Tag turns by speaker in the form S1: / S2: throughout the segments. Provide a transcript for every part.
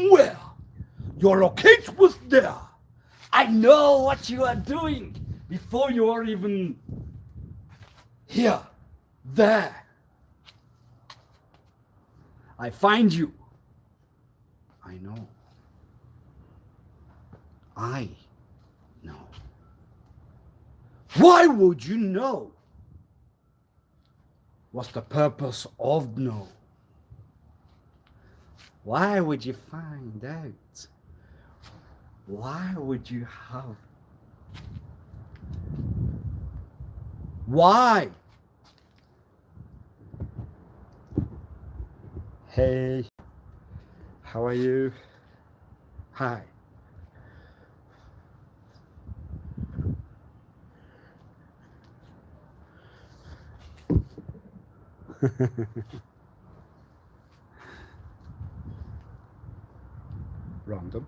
S1: somewhere. Your locate was there. I know what you are doing before you are even here, there. I find you. I know. I know. Why would you know? What's the purpose of know? Why would you find out? Why would you have? Why? Hey, how are you? Hi. Random.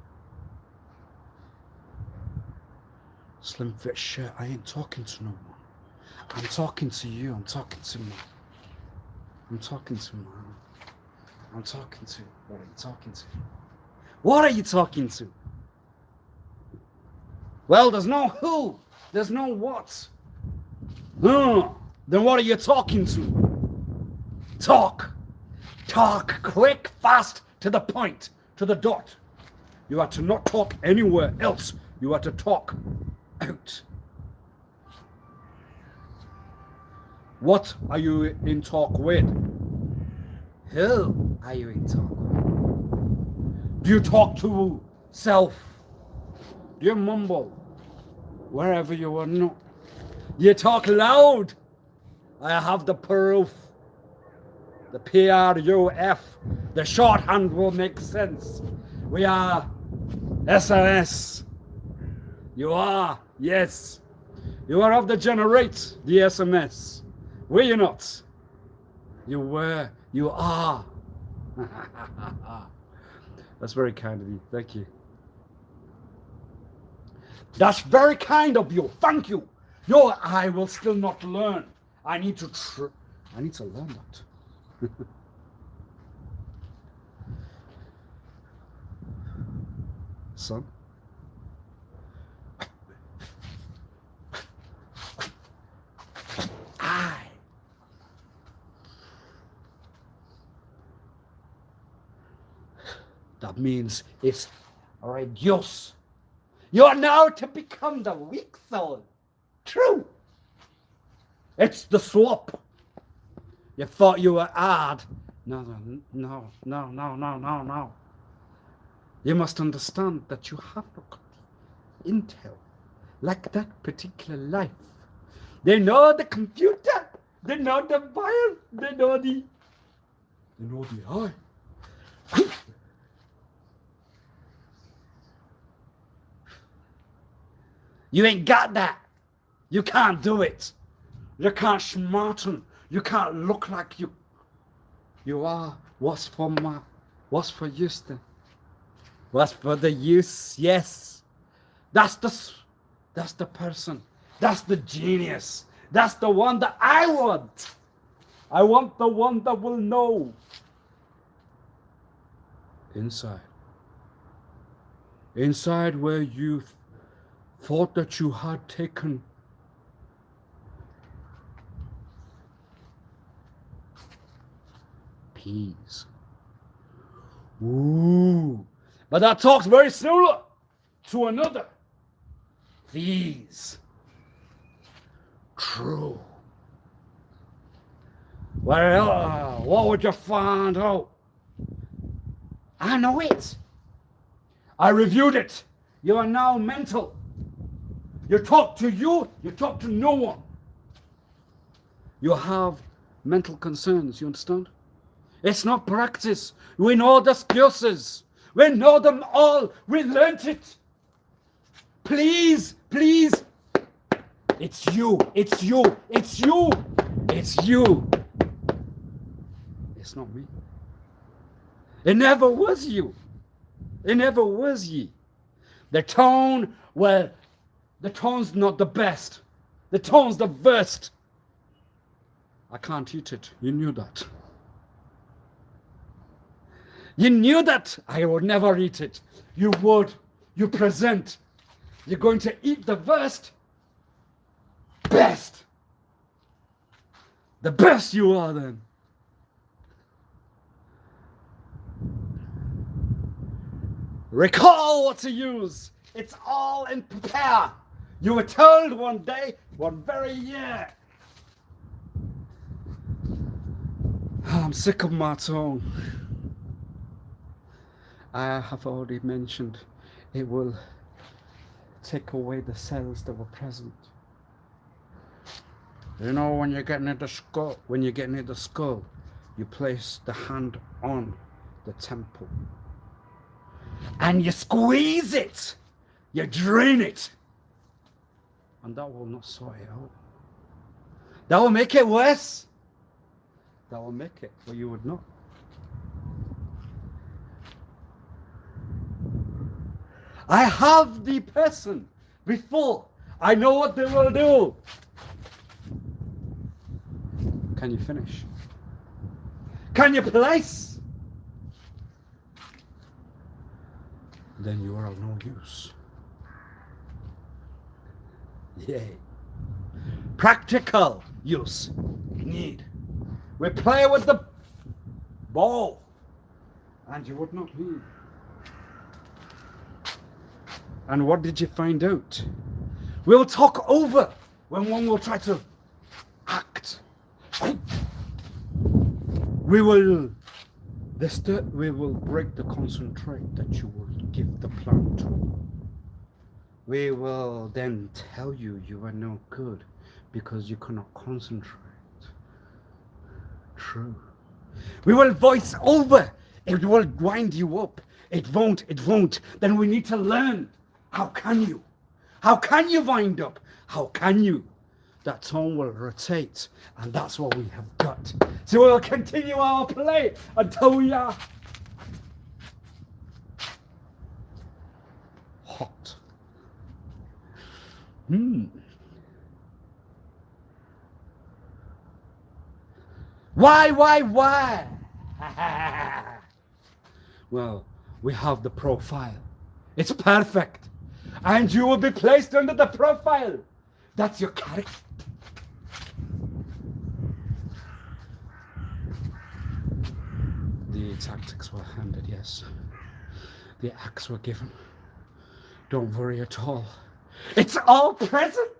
S1: Slim fit shirt. I ain't talking to no one. I'm talking to you. I'm talking to man. I'm talking to man. I'm talking to. What are you talking to? What are you talking to? Well, there's no who. There's no what. Then what are you talking to? Talk. Talk quick, fast, to the point, to the dot. You are to not talk anywhere else. You are to talk out. What are you in talk with? Who are you in talk with? Do you talk to self? Do you mumble wherever you are not? Do you talk loud? I have the proof. The PRUF. The shorthand will make sense. We are SMS. You are, yes. You are of the generate, the SMS. Were you not? You were, you are. That's very kind of you. Thank you. That's very kind of you. Thank you. I will still not learn. I need to learn that. Son. That means it's reduce. You are now to become the weak soul. True. It's the swap. You thought you were odd. No. You must understand that you have no intel like that particular life. They know the computer. They know the virus. They know the eye. You ain't got that. You can't do it. You can't smarten. You can't look like you. You are. What's for use then? What's for the use? Yes. That's the person. That's the genius. That's the one that I want. I want the one that will know. Inside. Inside where you thought that you had taken peas. Ooh. But that talks very similar to another. These. True. Well, what would you find out? I know it. I reviewed it. You are now mental. You talk to no one. You have mental concerns, you understand? It's not practice. We know the excuses. We know them all. We learnt it. Please. It's you. It's not me. It never was you. It never was ye. The tone, well, the tone's not the best. The tone's the worst. I can't eat it. You knew that. You knew that I would never eat it. You would. You present. You're going to eat the best. Best. The best you are then. Recall what to use. It's all in prepare. You were told one day, one very year. I'm sick of my tongue. I have already mentioned it will take away the cells that were present. You know, when you're getting at the skull, you place the hand on the temple and you squeeze it, you drain it, and that will not sort it out. That will make it worse. That will make it where you would not. I have the person before. I know what they will do. Can you finish? Can you place? Then you are of no use. Yay. Practical use. Need. We play with the ball. And you would not need. And what did you find out? We'll talk over when one will try to act. We will break the concentrate that you will give the plant to. We will then tell you you are no good because you cannot concentrate. True. We will voice over. It will wind you up. It won't. Then we need to learn. How can you? How can you wind up? How can you? That tongue will rotate, and that's what we have got. So we'll continue our play until we are hot. Why? Well, we have the profile. It's perfect. And you will be placed under the profile. That's your character. The tactics were handed, yes. The acts were given. Don't worry at all. It's all present.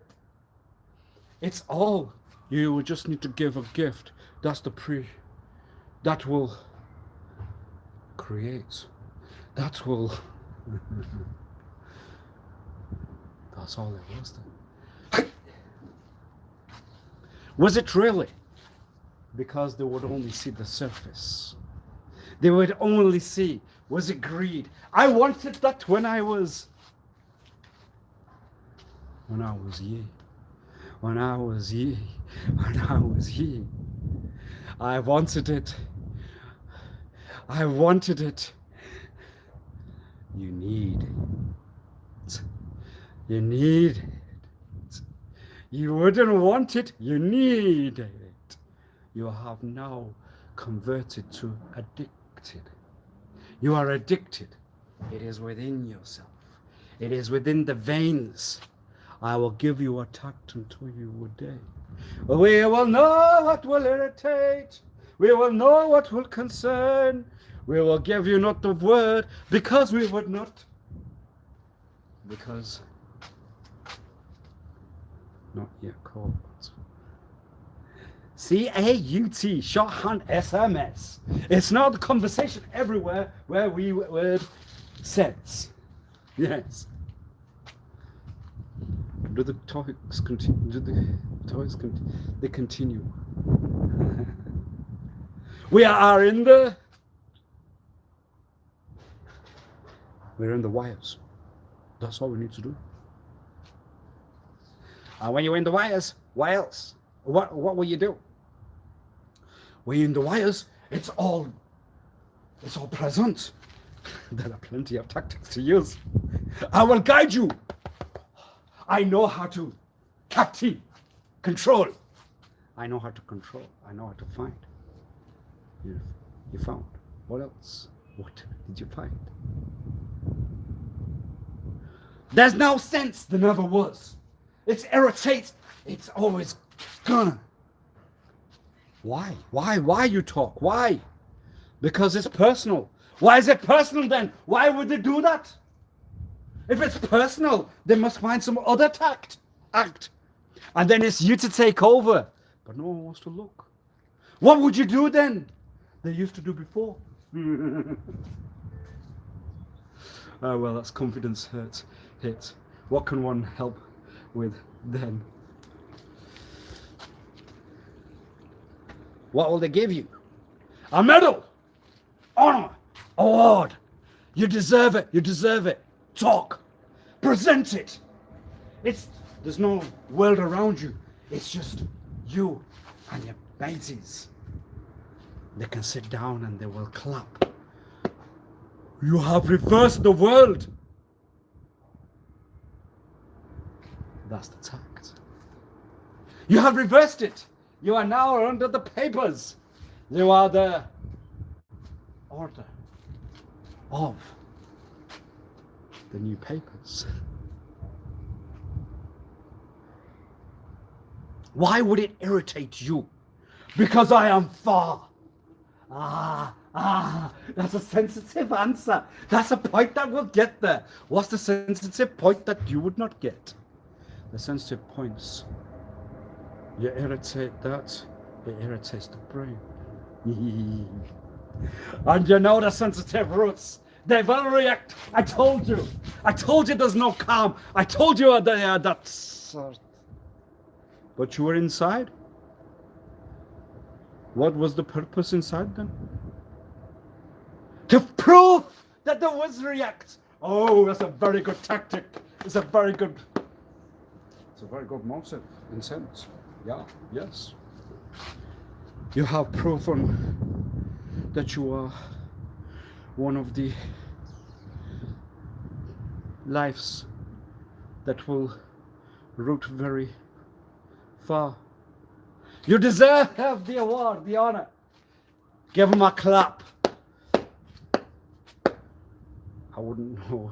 S1: It's all. You will just need to give a gift. That's the that will create. That will. That's all it was then. Was it really? Because they would only see the surface. They would only see, was it greed? I wanted that when I was ye. I wanted it. You need it. You need it. You wouldn't want it. You need it. You have now converted to addicted. You are addicted. It is within yourself. It is within the veins. I will give you a tact until you will die. We will know what will irritate. We will know what will concern. We will give you not the word because we would not. Because not yet called. CAUT, shorthand SMS. It's not the conversation everywhere where we word sense. Yes. Do the topics continue? They continue. We are in the. We're in the wires. That's all we need to do. And when you're in the wires, what else? What will you do? When you're in the wires, it's all present. There are plenty of tactics to use. I will guide you. I know how to control. I know how to control. I know how to find. You found. What else? What did you find? There's no sense. There never was. It's irritates. It's always gonna. Why? Why you talk? Why? Because it's personal. Why is it personal then? Why would they do that? If it's personal, they must find some other act. And then it's you to take over. But no one wants to look. What would you do then? They used to do before. Well, that's confidence hit. What can one help with then? What will they give you? A medal, honor, award. You deserve it. You deserve it. Talk, present it. There's no world around you. It's just you and your mateys. They can sit down and they will clap. You have reversed the world. That's the tact. You have reversed it. You are now under the papers. You are the order of the new papers. Why would it irritate you? Because I am far. That's a sensitive answer. That's a point that will get there. What's the sensitive point that you would not get? The sensitive points. You irritate that, it irritates the brain. And you know the sensitive roots. They will react. I told you. I told you there's no calm. I told you they are that sort. But you were inside. What was the purpose inside then? To prove that there was react. Oh, that's a very good tactic. It's a very good motive in sense. Yeah, yes. You have proven that you are one of the lives that will root very far. You deserve the award, the honor. Give them a clap. I wouldn't know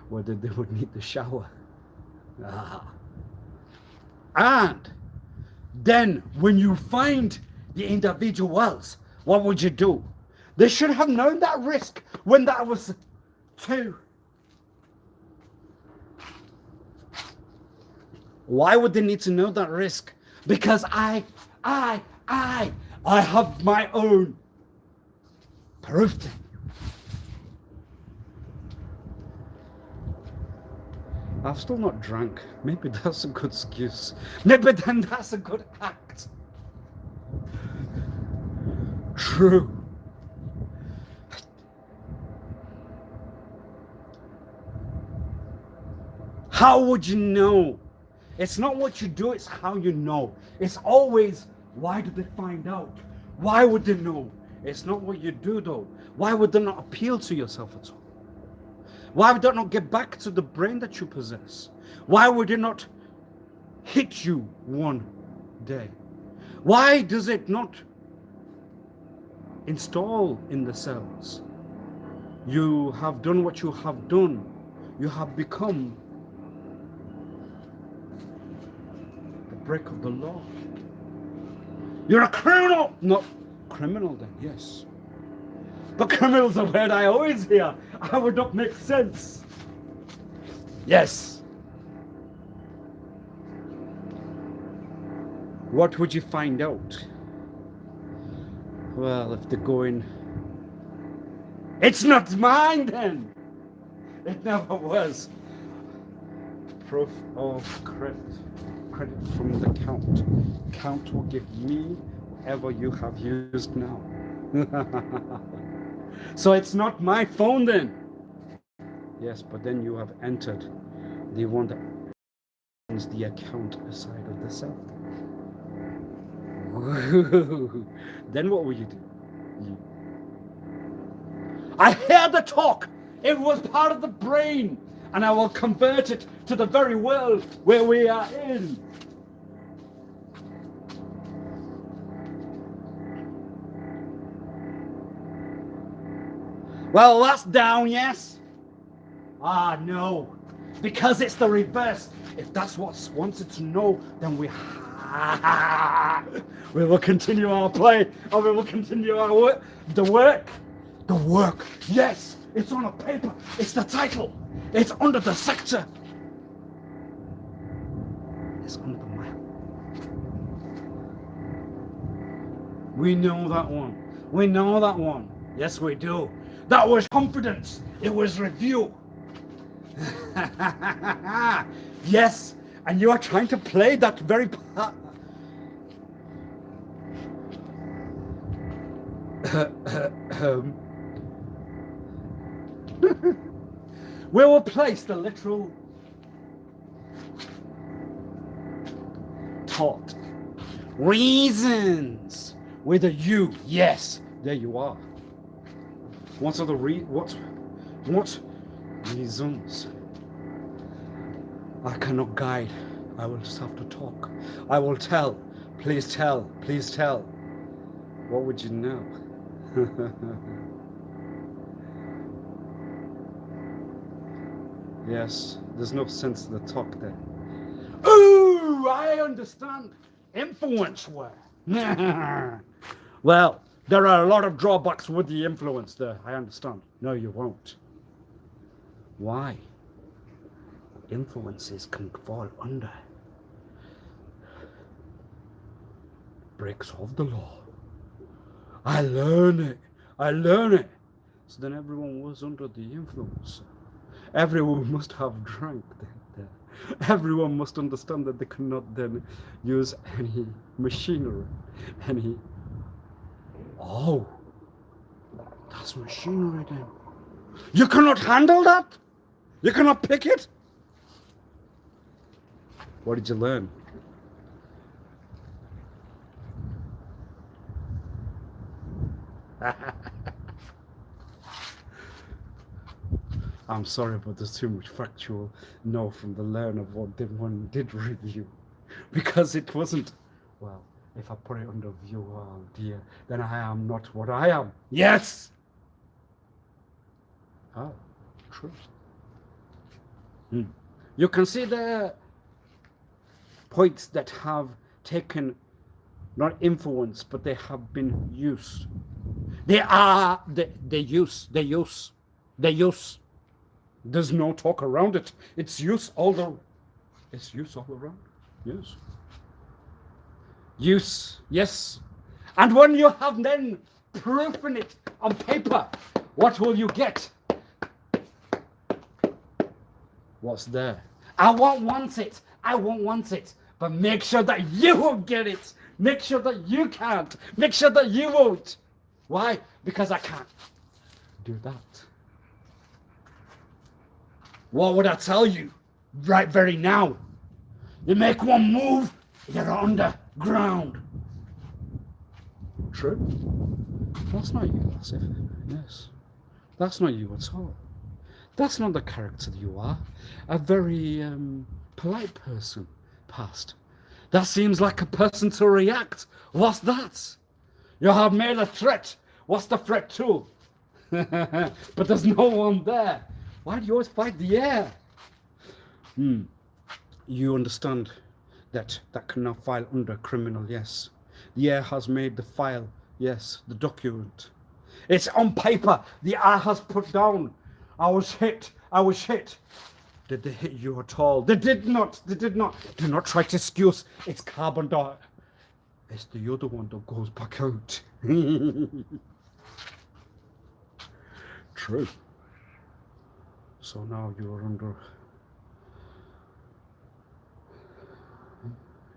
S1: whether they would need the shower. And then when you find the individuals, what would you do? They should have known that risk when that was too. Why would they need to know that risk? Because I have my own proof. I've still not drank. Maybe that's a good excuse. Maybe then that's a good act. True. How would you know? It's not what you do, it's how you know. It's always, why did they find out? Why would they know? It's not what you do though. Why would they not appeal to yourself at all? Why would they not get back to the brain that you possess? Why would it not hit you one day? Why does it not install in the cells? You have done what you have done. You have become the break of the law. You're a criminal. Not criminal then, yes. But criminal's a word I always hear. I would not make sense. Yes. What would you find out? Well, if they're going, it's not mine then. It never was. Proof of credit. Credit from the count. Count will give me whatever you have used now. So it's not my phone then. Yes, but then you have entered the one that is the account aside of the self. Then what will you do? I hear the talk. It was part of the brain, and I will convert it to the very world where we are in. Well, that's down, yes? Ah, no. Because it's the reverse. If that's what's wanted to know, then we will continue our play, and we will continue our work. The work. The work. Yes, it's on a paper. It's the title. It's under the sector. It's under the map. We know that one. We know that one. Yes, we do. That was confidence. It was review. Yes, and you are trying to play that very part. We will place the literal taught reasons with a U. Yes, there you are. What are the what reasons? I cannot guide. I will just have to talk. I will tell. Please tell. Please tell. What would you know? Yes, there's no sense to the talk there. Ooh, I understand. Influence where? Well, there are a lot of drawbacks with the influence there. I understand. No, you won't. Why? Influences can fall under breaks of the law. I learn it. So then everyone was under the influence. Everyone must have drank there. Everyone must understand that they cannot then use any machinery, any... Oh, that's machinery then. You cannot handle that? You cannot pick it? What did you learn? I'm sorry, but there's too much factual no from the learn of what one did review. Because it wasn't, well, if I put it under view, oh dear, then I am not what I am. Yes! Oh, true. You can see the points that have taken not influence, but they have been used. They are, they use. There's no talk around it. It's use all around. Yes. Use, yes. And when you have then proofing it on paper, what will you get? What's there? I won't want it. But make sure that you will get it. Make sure that you can't. Make sure that you won't. Why? Because I can't do that. What would I tell you right very now? You make one move, you're underground. True. That's not you, Wasif. Yes. That's not you at all. That's not the character that you are. A very polite person, past. That seems like a person to react. What's that? You have made a threat. What's the threat to? But there's no one there. Why do you always fight the air? You understand that cannot file under criminal, yes. The air has made the file, yes, the document. It's on paper. The air has put down. I was hit. Did they hit you at all? They did not. Do not try to excuse. It's carbon dioxide. It's the other one that goes back out. True. So now you're under...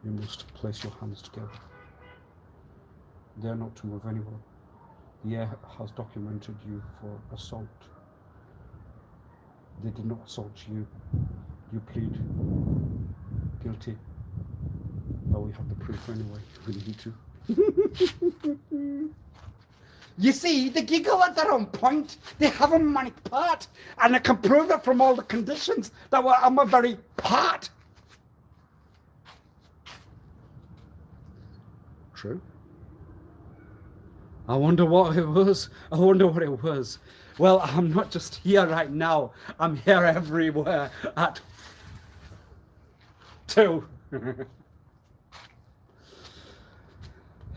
S1: You must place your hands together. They're not to move anywhere. The air has documented you for assault. They did not assault you. You plead guilty. But we have the proof anyway. We need to. You see, the giggle at their own point. They have a manic part. And I can prove that from all the conditions that were on my very part. True. I wonder what it was. Well, I'm not just here right now. I'm here everywhere at 2.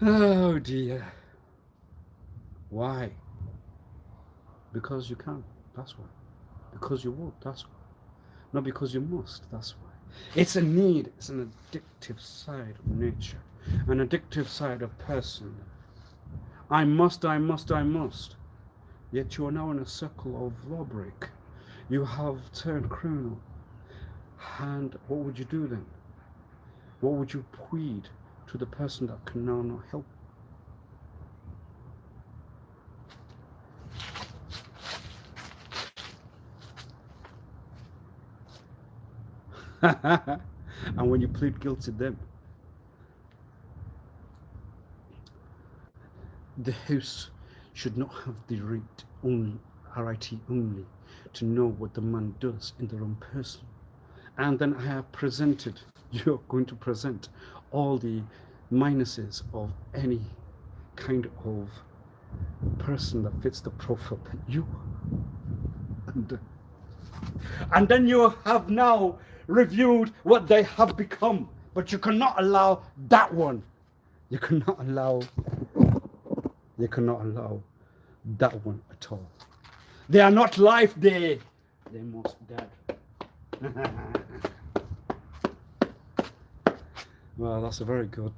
S1: Oh dear. Why? Because you can. That's why. Because you would. That's why. Not because you must. That's why. It's a need. It's an addictive side of nature. An addictive side of person. I must, I must, I must. Yet you are now in a circle of lawbreak. You have turned criminal. And what would you do then? What would you plead to the person that can now not help? And when you plead guilty, then the house should not have the right only, RIT only, to know what the man does in their own person. And then I have presented, you're going to present all the minuses of any kind of person that fits the profile that you are. And then you have now reviewed what they have become, but you cannot allow that one. You cannot allow that one at all. They are not life, they must dead. Well, that's a very good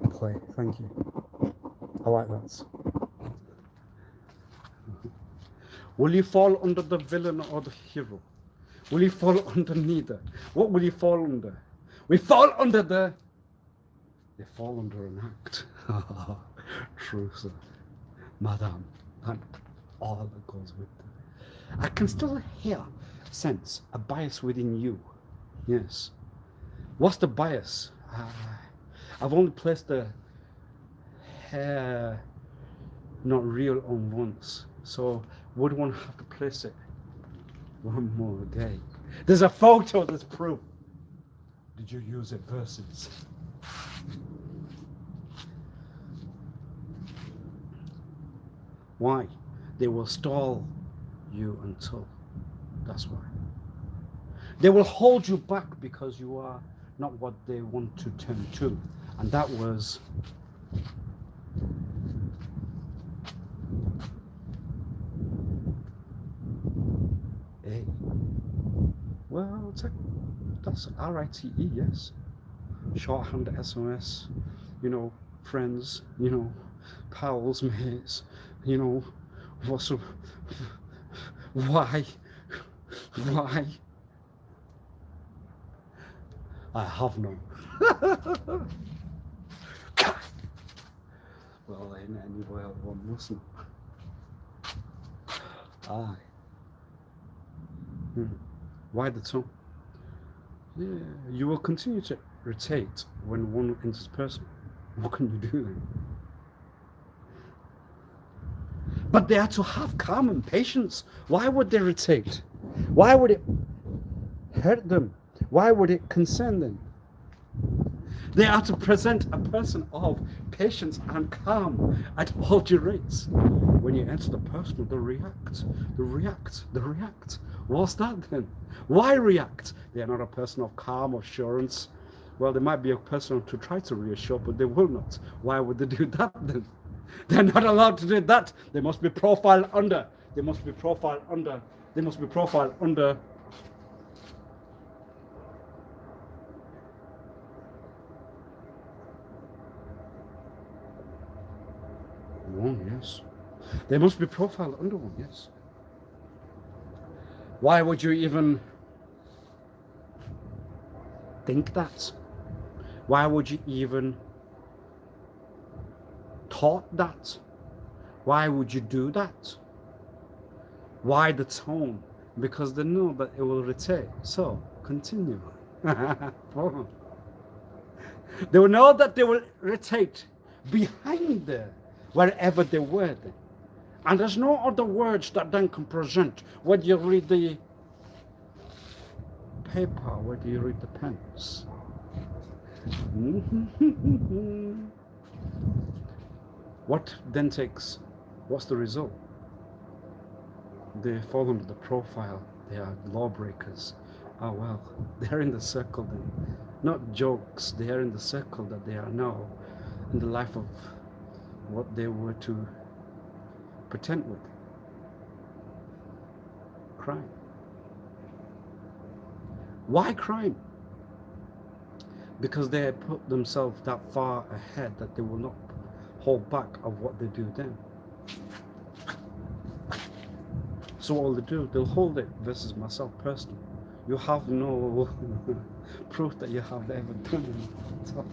S1: play. Thank you. I like that. Will you fall under the villain or the hero? Will you fall under neither? What will you fall under? We fall under the... They fall under an act. True, sir. Madam, and all that goes with it. I can still sense a bias within you. Yes. What's the bias? I've only placed the hair not real on once. So would one have to place it one more day? There's a photo that's proof. Did you use it versus? Why? They will stall you until. That's why. They will hold you back because you are not what they want to turn to. And that was A. Well, that's RITE, yes. Shorthand SOS, friends, pals, mates, what's up? Why? I have none. Well, in any way, one mustn't. Aye. Why the tongue? Yeah, you will continue to irritate when one enters person. What can you do then? But they are to have calm and patience. Why would they irritate? Why would it hurt them? Why would it concern them? They are to present a person of patience and calm at all due rates. When you enter the personal, they react. What's that then? Why react? They are not a person of calm assurance. Well, they might be a person to try to reassure, but they will not. Why would they do that then? They're not allowed to do that. They must be profiled under. One, yes. They must be profiled under one, yes. Why would you even think that? Why would you even thought that? Why would you do that? Why the tone? Because they know that it will irritate. So, continue. They will know that they will irritate behind there, wherever they were then. And there's no other words that then can present when you read the paper, whether you read the pens. What then takes, what's the result? They fall under the profile. They are lawbreakers. Oh well, they're in the circle then. Not jokes, they are in the circle that they are now in the life of what they were to pretend with. Crime. Why crime? Because they put themselves that far ahead that they will not hold back of what they do then. So all they do, they'll hold it versus myself personally. You have no proof that you have ever done it. So,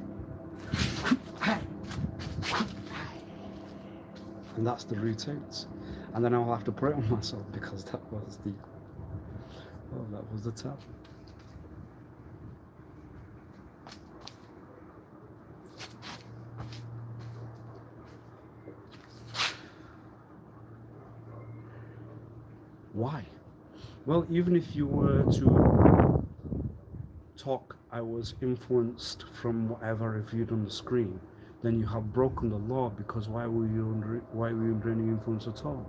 S1: and that's the routines. And then I'll have to put it on myself because that was the tap. Why? Well, even if you were to talk, I was influenced from whatever I viewed on the screen, then you have broken the law, because why were you under any influence at all?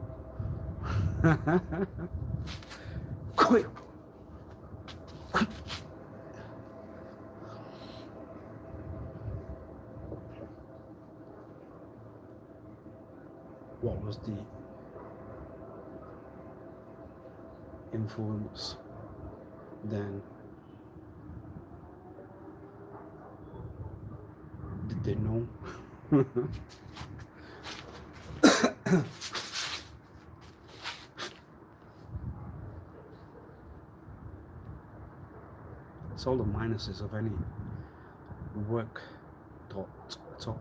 S1: Quick. What was the influence then? Did they know? It's all the minuses of any work thought at all.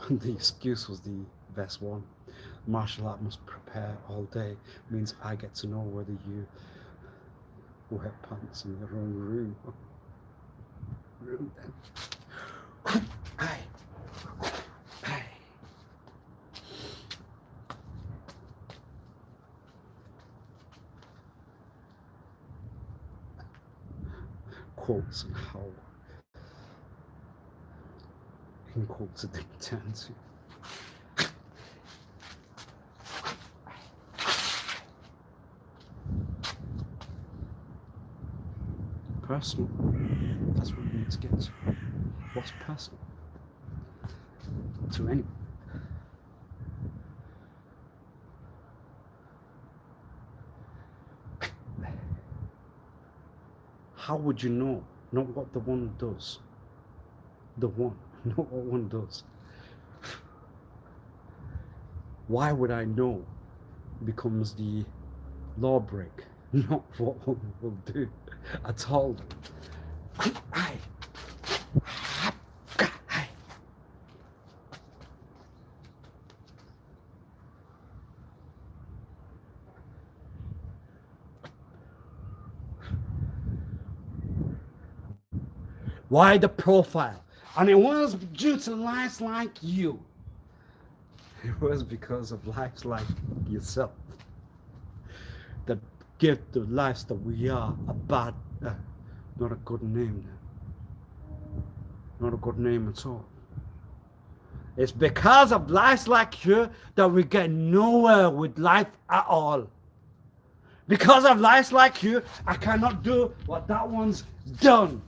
S1: The excuse was the best one. Martial art must prepare all day means I get to know whether you wear pants in your own room. Then. Aye. Aye. Quotes and how in quotes it turn to. Personal. That's what we need to get to. What's personal to anyone? How would you know? Not what the one does. The one, not what one does. Why would I know becomes the law break, not what one will do at all. Why the profile? And it was due to lives like you. It was because of lives like yourself that give the lives that we are a bad, not a good name. Not a good name at all. It's because of lives like you that we get nowhere with life at all. Because of lives like you, I cannot do what that one's done.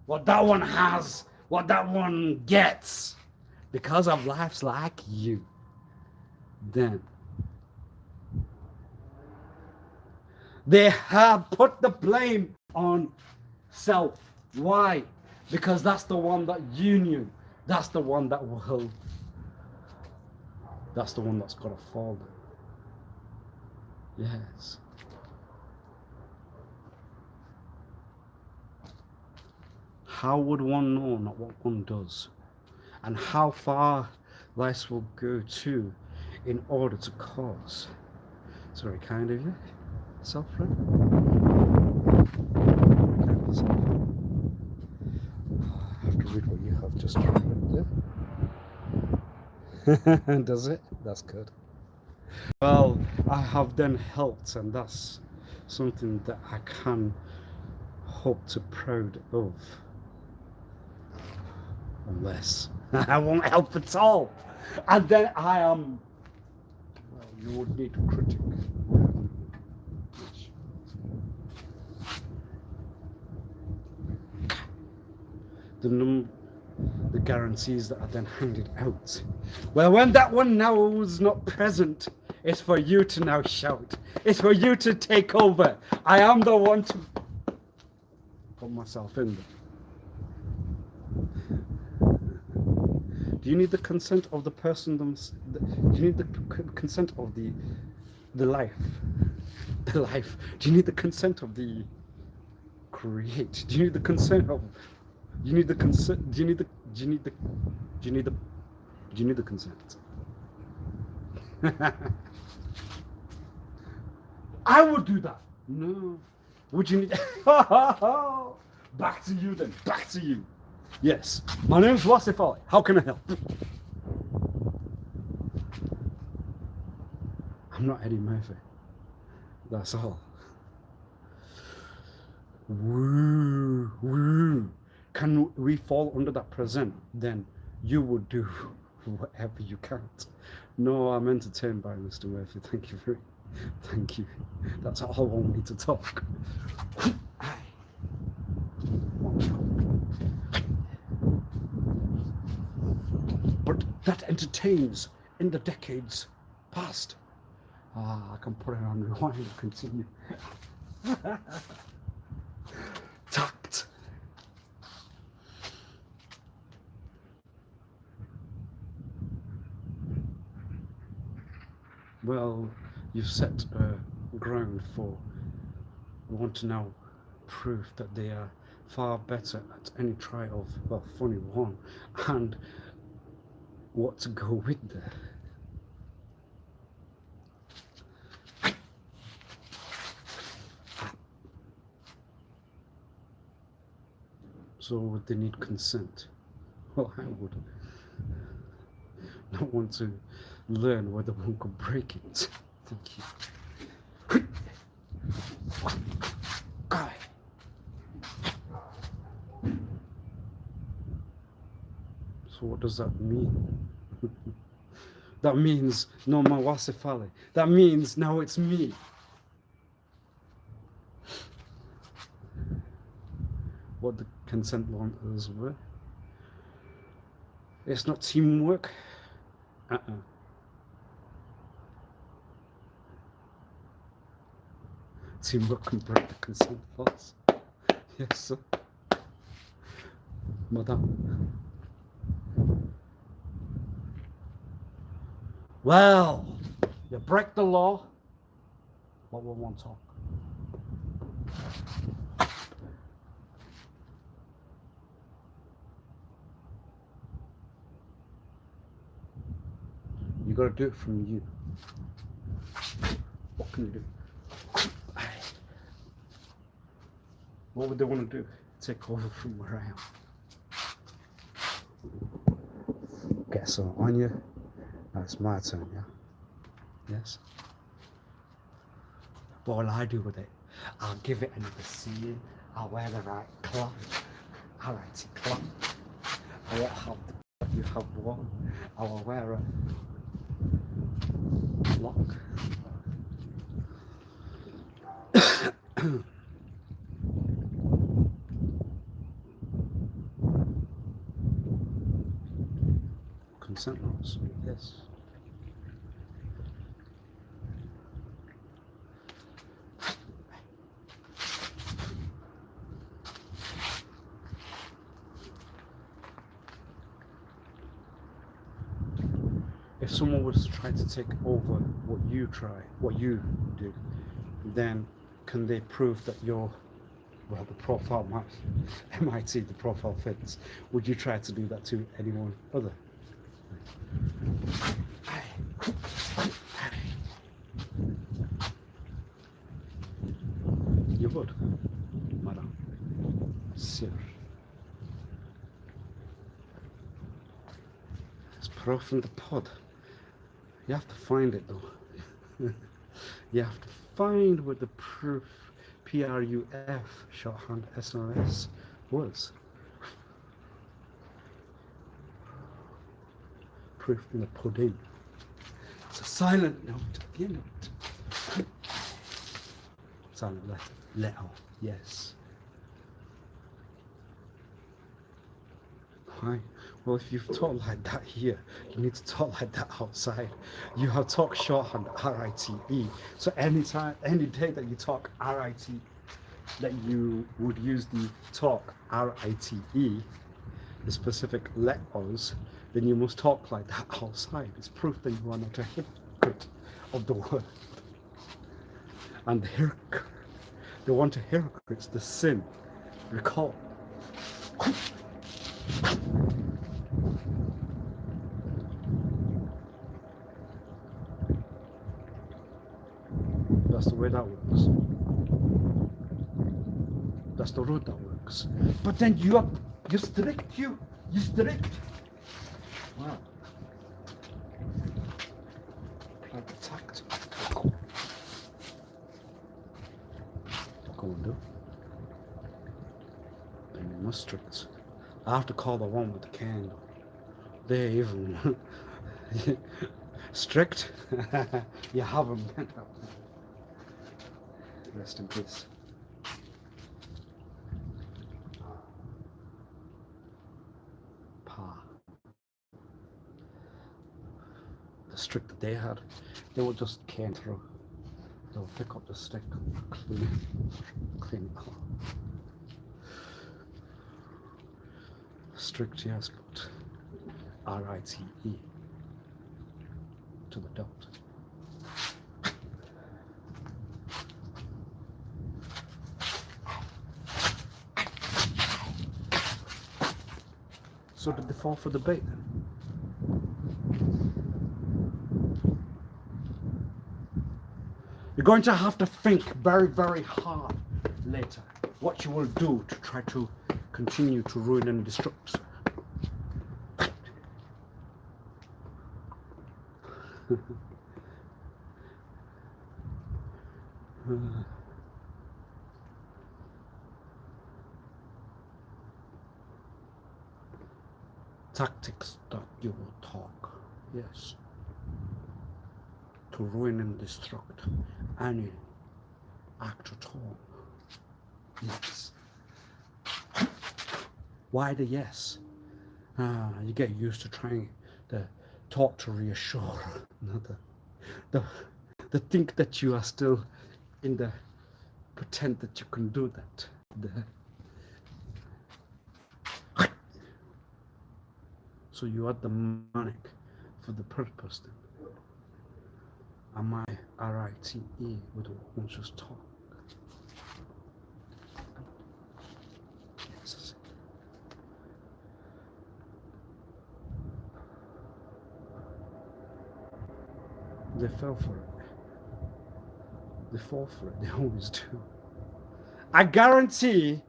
S1: What that one has, what that one gets. Because of lives like you. Then they have put the blame on self. Why? Because that's the one that you knew. That's the one that will. That's the one that's got to fall. Yes. How would one know not what one does? And how far life will go to in order to cause? It's very kind of you. Self-right. I have to read what you have just read there. Does it? That's good. Well, I have then helped, and that's something that I can hope to proud of. Unless I won't help at all. And then I am, well, you would need a critic. The guarantees that are then handed out. Well, when that one now is not present, it's for you to now shout. It's for you to take over. I am the one to put myself in there. Do you need the consent of the person? Do you need the consent of the life? The life. Do you need the consent of the create? Do you need the consent of? You need the consent. Do you need the? Do you need the? Do you need the? Do you need the consent? I would do that. No. Would you need? Back to you then. Back to you. Yes. My name's Wasif Ali. How can I help? I'm not Eddie Murphy. That's all. Woo, woo. Can we fall under that present? Then you would do whatever you can't. No, I'm entertained by Mr. Murphy. Thank you very. Thank you. That's all I want me to talk. But that entertains in the decades past. I can put it on rewind and continue. Tact. Well, you've set ground for want to now prove that they are far better at any try of, well, funny one, and what to go with there. So would they need consent? Well, I would not want to learn whether one could break it. Thank you. So what does that mean? That means no more Wasif Ali. That means now it's me. What the consent laws were. It's not teamwork. Teamwork can break the consent laws. Yes, sir. Madam. Well, you break the law, but we won't talk. You gotta do it from you. What can you do? What would they want to do? Take over from where I am. Get some on you. Now it's my turn, yeah? Yes? What will I do with it? I'll give it another seam. I'll wear the right cloth. I'll write it cloth. I won't have the you have one. I will wear a lock. Consent laws, yes. If someone was to try to take over what you do, then can they prove that you're, well, the profile MIT, the profile fits? Would you try to do that to anyone other? You would, madam. Sir. It's Proof in the pod. You have to find it though. You have to find what the proof, P-R-U-F, shorthand S-O-S, was. Proof in the pudding. It's a silent note at the end of it. Silent letter, yes. Why? Well, if you've talked like that here, you need to talk like that outside. You have talked shorthand, R-I-T-E. So any day that you talk R-I-T, that you would use the talk R-I-T-E, the specific letters, then you must talk like that outside. It's proof that you are not a hypocrite of the word. And the one to hypocrites, the sin, recall. That's the way that works. That's the road that works. But then you're strict, you're strict. Wow. Like the tact. Go and do. And you're not strict. I have to call the one with the candle. They're even strict. You haven't been up. Rest in peace. The stick that they had, they would just cane through. They'll pick up the stick, clean it up. Strict, yes, but R-I-T-E to the dot. So did they fall for the bait then? You're going to have to think very, very hard later what you will do to try to continue to ruin and destruct. Tactics that you will talk, yes, to ruin and destruct any act at all. Yes. Why the yes? You get used to trying to talk to reassure, not the think that you are still in the pretend that you can do that. So you add the manic for the purpose then. Am I R-I-T-E with won't just talk? Yes. They fell for it. They fall for it. They always do. I guarantee,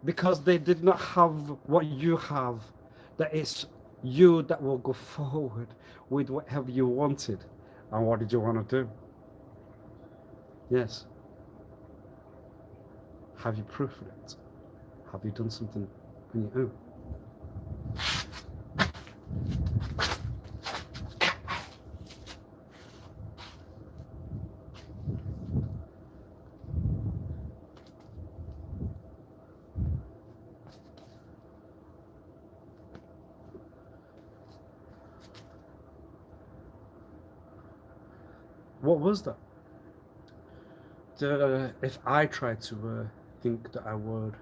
S1: because they did not have what you have, that it's you that will go forward with whatever you wanted. And what did you want to do? Yes. Have you proofed it? Have you done something on your own? What was that? If I tried to think that I would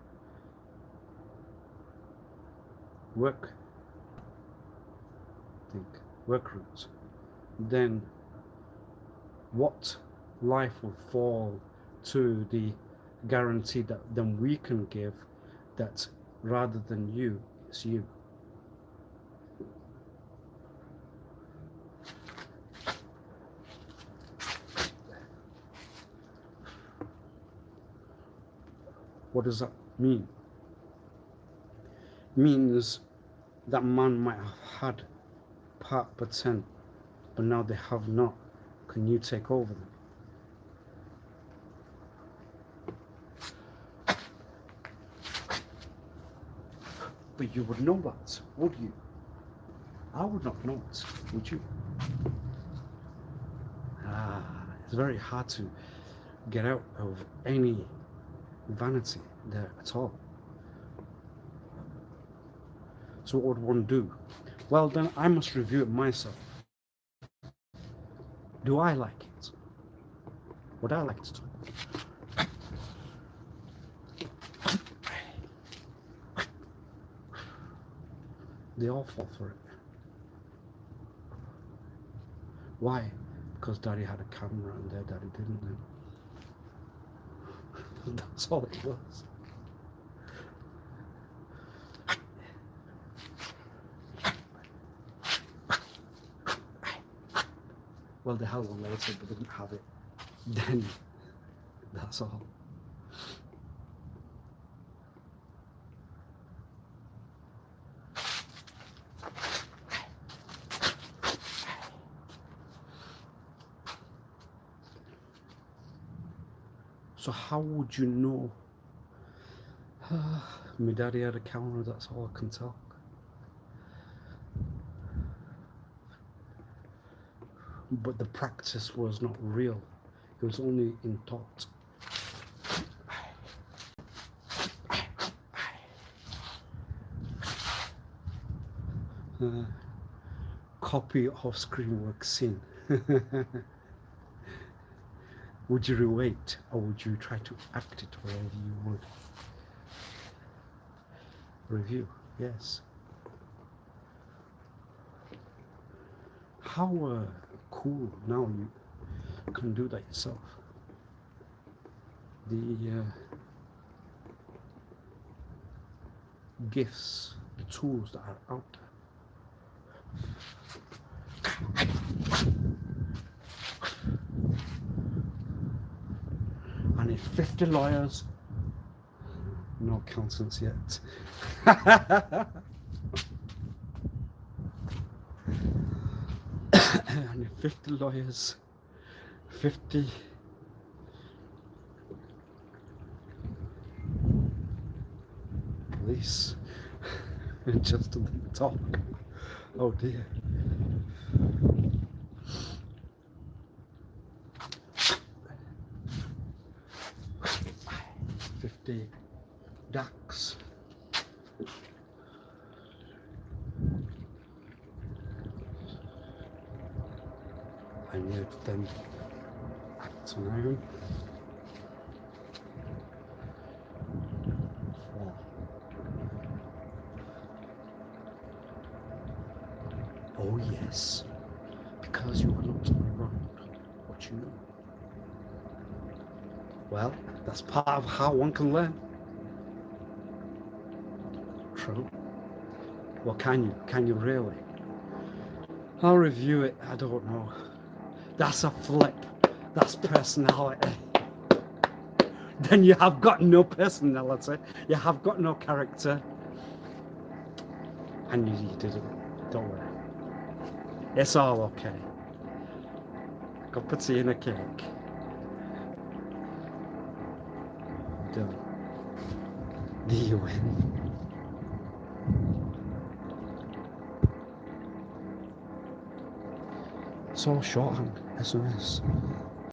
S1: work routes, then what life will fall to the guarantee that then we can give, that rather than you, it's you. What does that mean? It means that man might have had part pretend, but now they have not. Can you take over them? But you would know that, would you? I would not know it, would you? It's very hard to get out of any vanity there at all. So what would one do? Well, then I must review it myself. Do I like it? Would I like it too? They all fall for it. Why? Because daddy had a camera and their daddy didn't then. That's all it was. Well, they had one later, but they didn't have it then. That's all. So how would you know? My daddy had a camera, that's all I can tell. But the practice was not real. It was only in thought. Copy of screen work scene. Would you relate, or would you try to act it wherever you would? Review, yes. How cool now you can do that yourself. The gifts, the tools that are out there. I need 50 lawyers, no accountants yet. I need 50 lawyers, 50 police, just to let me talk. Oh dear. 50 ducks. I need them act on iron. 4. Oh yes, because you are not around what you know. Well, that's part of how one can learn. True. Well, can you? Can you really? I'll review it. I don't know. That's a flip. That's personality. Then you have got no personality. You have got no character. And you didn't. Don't worry. It's all okay. Cup of tea and a cake. Done. Do you win? It's all shorthand, SMS.